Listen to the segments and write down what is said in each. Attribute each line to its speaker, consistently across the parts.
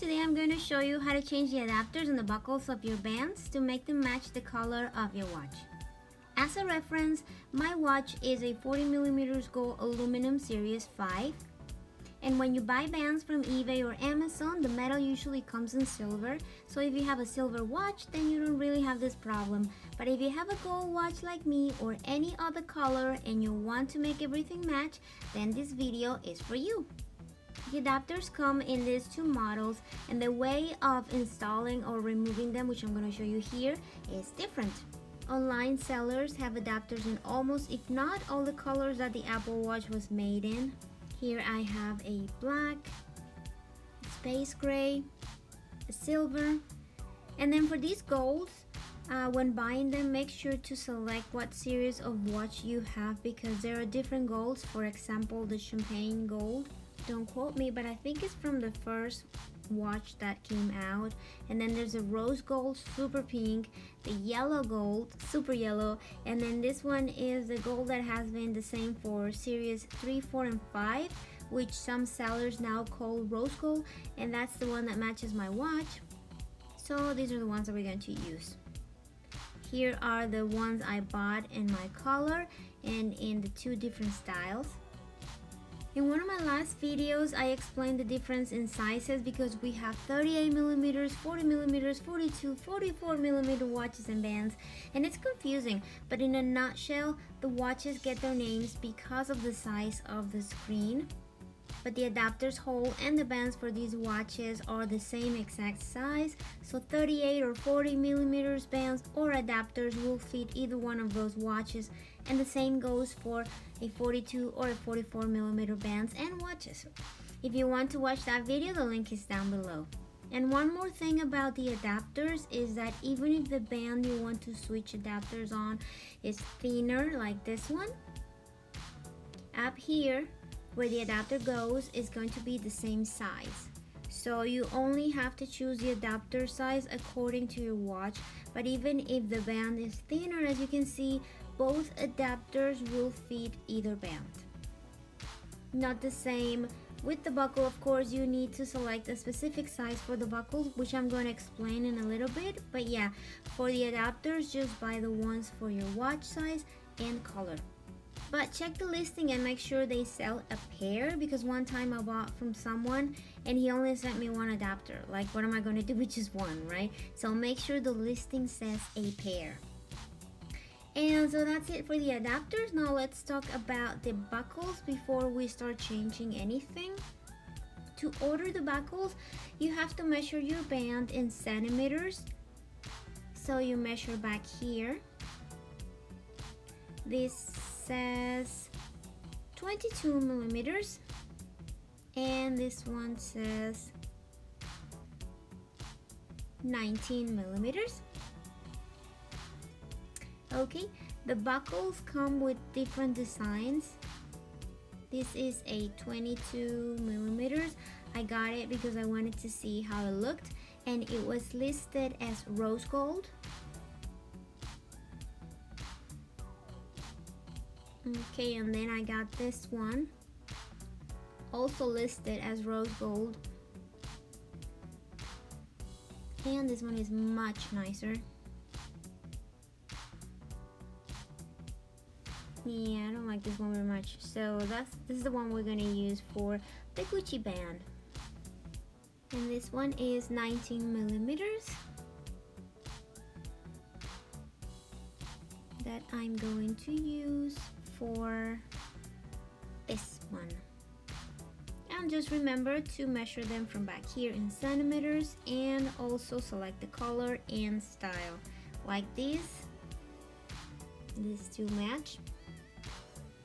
Speaker 1: today I'm going to show you how to change the adapters and the buckles of your bands to make them match the color of your watch. As a reference, my watch is a 40mm gold aluminum series 5. And when you buy bands from eBay or Amazon, the metal usually comes in silver. So if you have a silver watch, then you don't really have this problem. But if you have a gold watch like me or any other color and you want to make everything match, then this video is for you. The adapters come in these two models, and the way of installing or removing them, which I'm going to show you here, is different. Online sellers have adapters in almost, if not all, the colors that the Apple Watch was made in. Here I have a black, space gray, a silver, and then for these golds, when buying them, make sure to select what series of watch you have, because there are different golds. For example, the champagne gold, don't quote me, but I think it's from the first watch that came out. And then there's a rose gold, super pink, the yellow gold, super yellow, and then this one is the gold that has been the same for series 3, 4, and 5, which some sellers now call rose gold, and that's the one that matches my watch. So these are the ones that we're going to use. Here are the ones I bought in my color and in the two different styles. In one of my last videos, I explained the difference in sizes because we have 38mm, 40mm, 42, 44mm watches and bands, and it's confusing, but in a nutshell, the watches get their names because of the size of the screen. But the adapters hole and the bands for these watches are the same exact size, so 38 or 40mm bands or adapters will fit either one of those watches, and the same goes for a 42 or a 44mm bands and watches. If you want to watch that video, the link is down below. And one more thing about the adapters is that even if the band you want to switch adapters on is thinner, like this one, up here where the adapter goes is going to be the same size. So you only have to choose the adapter size according to your watch, but even if the band is thinner, as you can see, both adapters will fit either band. Not the same with the buckle. Of course, you need to select a specific size for the buckles, which I'm going to explain in a little bit, but yeah, for the adapters, just buy the ones for your watch size and color. But check the listing and make sure they sell a pair, because one time I bought from someone and he only sent me one adapter. Like, what am I going to do with just one, right? So make sure the listing says a pair. And so that's it for the adapters. Now let's talk about the buckles before we start changing anything. To order the buckles, you have to measure your band in centimeters. So you measure back here. This says 22mm, and this one says 19mm. Okay, the buckles come with different designs. This is a 22mm. I got it because I wanted to see how it looked, and it was listed as rose gold. Okay, and then I got this one, also listed as rose gold, and this one is much nicer. Yeah, I don't like this one very much, so this is the one we're gonna use for the Gucci band. And this one is 19mm that I'm going to use for this one. And just remember to measure them from back here in centimeters, and also select the color and style like these two match.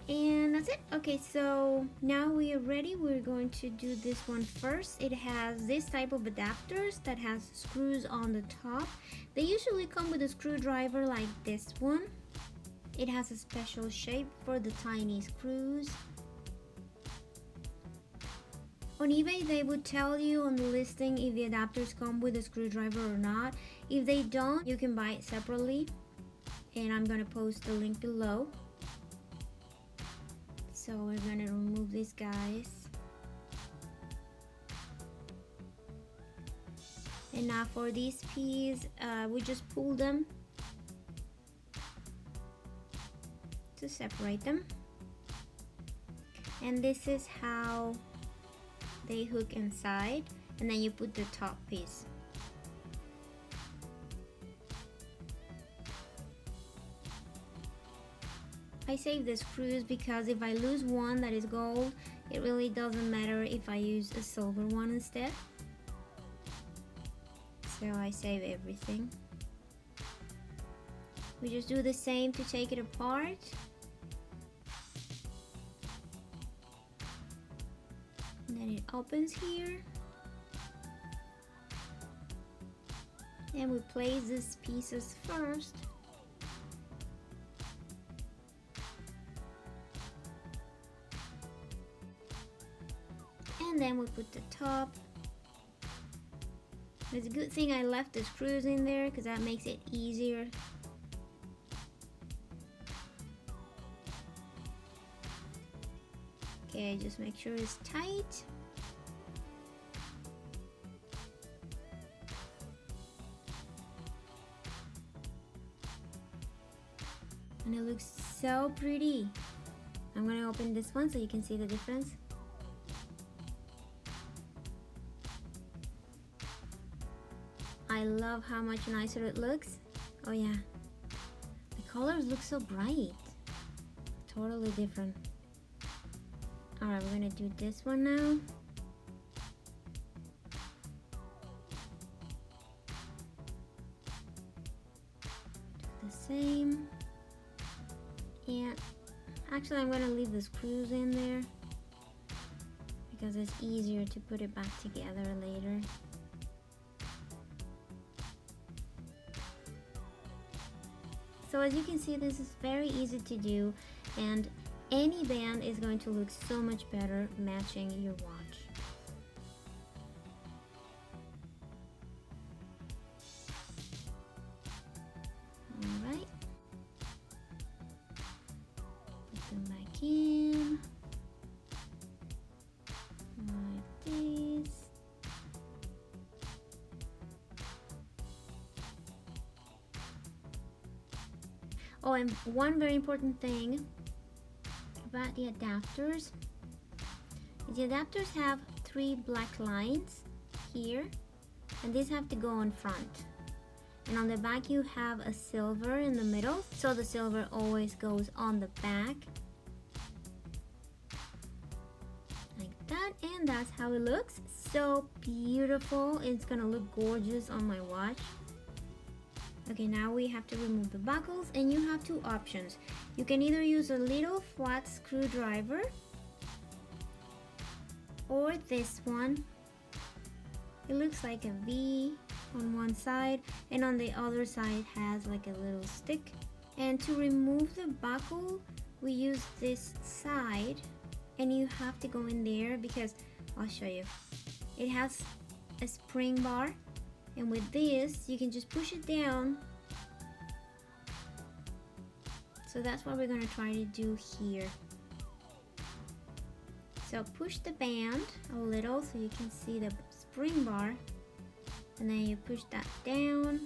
Speaker 1: And that's it. Okay, so now we are ready. We're going to do this one first. It has this type of adapters that has screws on the top. They usually come with a screwdriver like this one. It has a special shape for the tiny screws. On eBay, they would tell you on the listing if the adapters come with a screwdriver or not. If they don't, you can buy it separately, and I'm gonna post the link below. So we're gonna remove these guys. And now for these peas, we just pull them to separate them. And this is how they hook inside, and then you put the top piece. I save the screws because if I lose one that is gold, it really doesn't matter if I use a silver one instead. So I save everything. We just do the same to take it apart. And then it opens here. And we place these pieces first. And then we put the top. It's a good thing I left the screws in there because that makes it easier. Okay, just make sure it's tight. And it looks so pretty. I'm gonna open this one so you can see the difference. I love how much nicer it looks. Oh yeah, the colors look so bright. Totally different. Alright, we're gonna do this one now. Do the same. And actually I'm gonna leave the screws in there because it's easier to put it back together later. So as you can see, this is very easy to do, and any band is going to look so much better matching your watch. Alright. Put them back in. Like this. Oh, and one very important thing about the adapters. The adapters have 3 black lines here, and these have to go on front. And on the back you have a silver in the middle, so the silver always goes on the back. Like that, and that's how it looks. So beautiful. It's gonna look gorgeous on my watch. Okay, now we have to remove the buckles, and you have 2 options. You can either use a little flat screwdriver or this one. It looks like a V on one side, and on the other side has like a little stick. And to remove the buckle, we use this side, and you have to go in there because I'll show you. It has a spring bar. And with this, you can just push it down. So that's what we're going to try to do here. So push the band a little so you can see the spring bar. And then you push that down.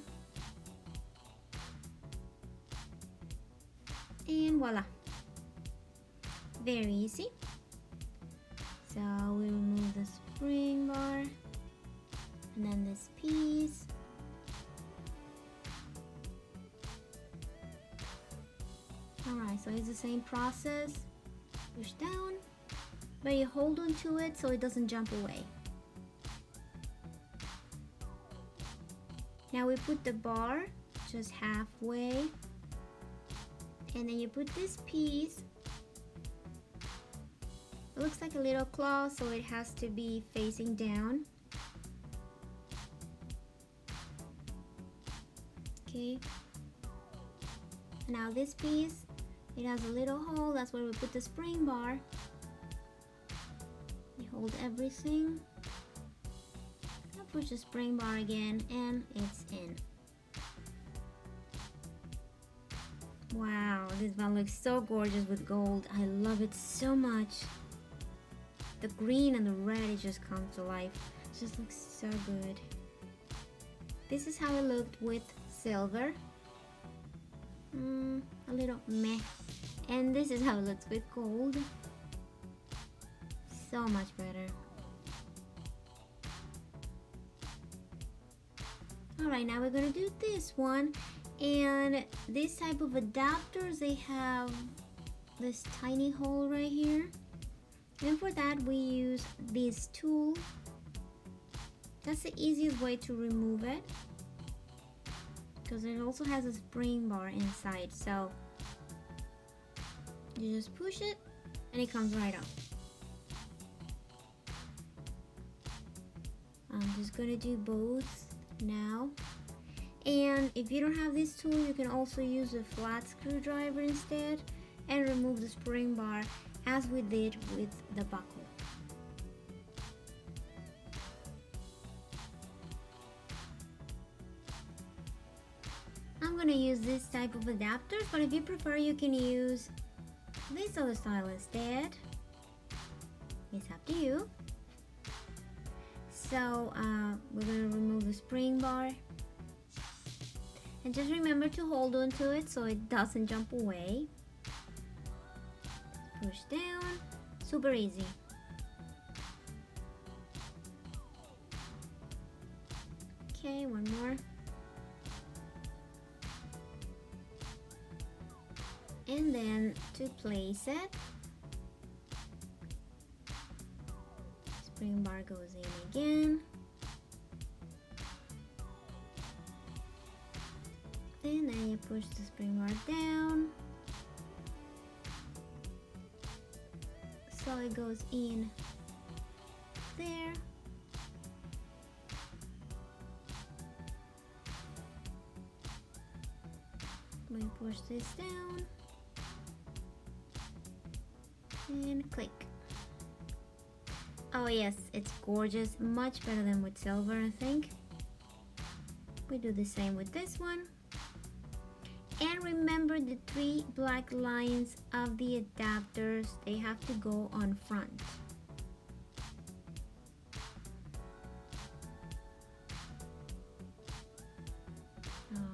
Speaker 1: And voila. Very easy. So we remove the spring bar. And then this piece. Alright, so it's the same process. Push down, but you hold on to it so it doesn't jump away. Now we put the bar just halfway, and then you put this piece. It looks like a little claw, so it has to be facing down. Okay, now this piece, it has a little hole. That's where we put the spring bar. You hold everything, and push the spring bar again, and it's in. Wow, this one looks so gorgeous with gold. I love it so much. The green and the red, it just comes to life. It just looks so good. This is how it looked with silver. A little meh. And this is how it looks with gold. So much better. Alright, now we're gonna do this one. And this type of adapters, they have this tiny hole right here. And for that we use this tool. That's the easiest way to remove it, because it also has a spring bar inside, so you just push it and it comes right off. I'm just gonna do both now. And if you don't have this tool, you can also use a flat screwdriver instead and remove the spring bar as we did with the buckle. I'm gonna use this type of adapters, but if you prefer, you can use this other style instead. It's up to you. So we're gonna remove the spring bar, and just remember to hold on to it so it doesn't jump away. Push down, super easy. Okay, one more. And then to place it, spring bar goes in again. And then you push the spring bar down. So it goes in there. We push this down. And click. Oh yes, it's gorgeous. Much better than with silver, I think. We do the same with this one. And remember the 3 black lines of the adapters, they have to go on front.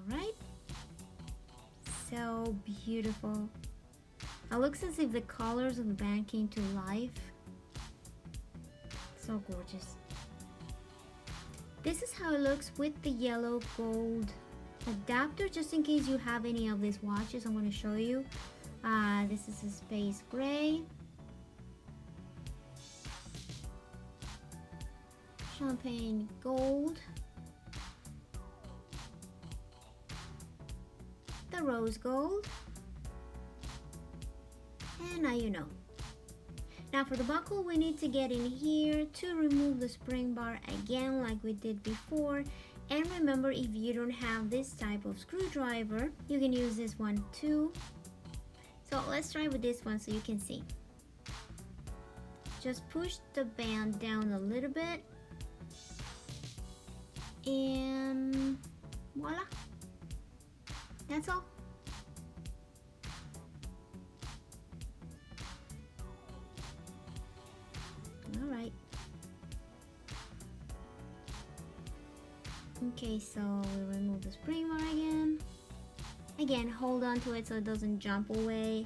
Speaker 1: Alright. So beautiful. It looks as if the colors of the band came to life. So gorgeous. This is how it looks with the yellow gold adapter. Just in case you have any of these watches, I'm going to show you. This is a space gray, champagne gold, the rose gold, and now you know. Now for the buckle, we need to get in here to remove the spring bar again like we did before. And remember, if you don't have this type of screwdriver, you can use this one too. So let's try with this one so you can see. Just push the band down a little bit. And voila. That's all. Alright. Okay, so we remove the spring bar again. Again, hold on to it so it doesn't jump away.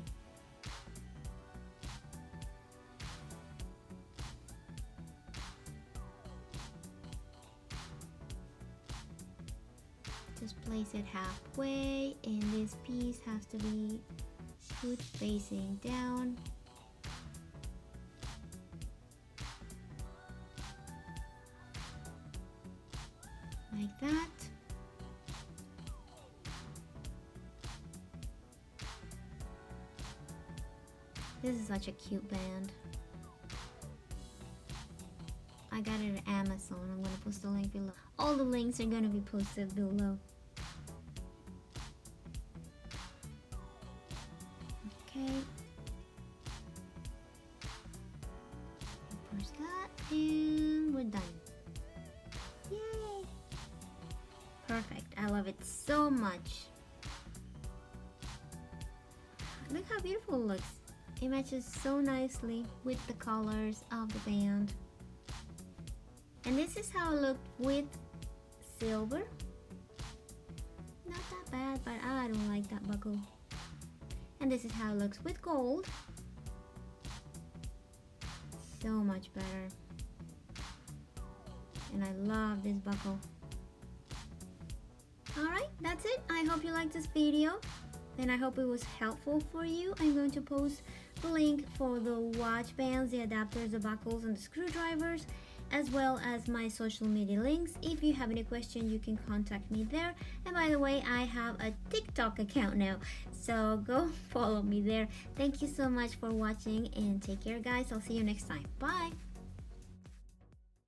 Speaker 1: Just place it halfway, and this piece has to be put facing down. Like that. This is such a cute band. I got it at Amazon. I'm going to post the link below. All the links are going to be posted below. Okay. Push that and we're done. Yay! Perfect. I love it so much. Look how beautiful it looks. It matches so nicely with the colors of the band. And this is how it looked with silver. bad, but I don't like that buckle. And this is how it looks with gold. So much better. And I love this buckle. Alright, that's it. I hope you liked this video. Then I hope it was helpful for you. I'm going to post the link for the watch bands, the adapters, the buckles, and the screwdrivers, as well as my social media links. If you have any questions, you can contact me there. And by the way, I have a TikTok account now, so go follow me there. Thank you so much for watching, and take care, guys. I'll see you next time. Bye.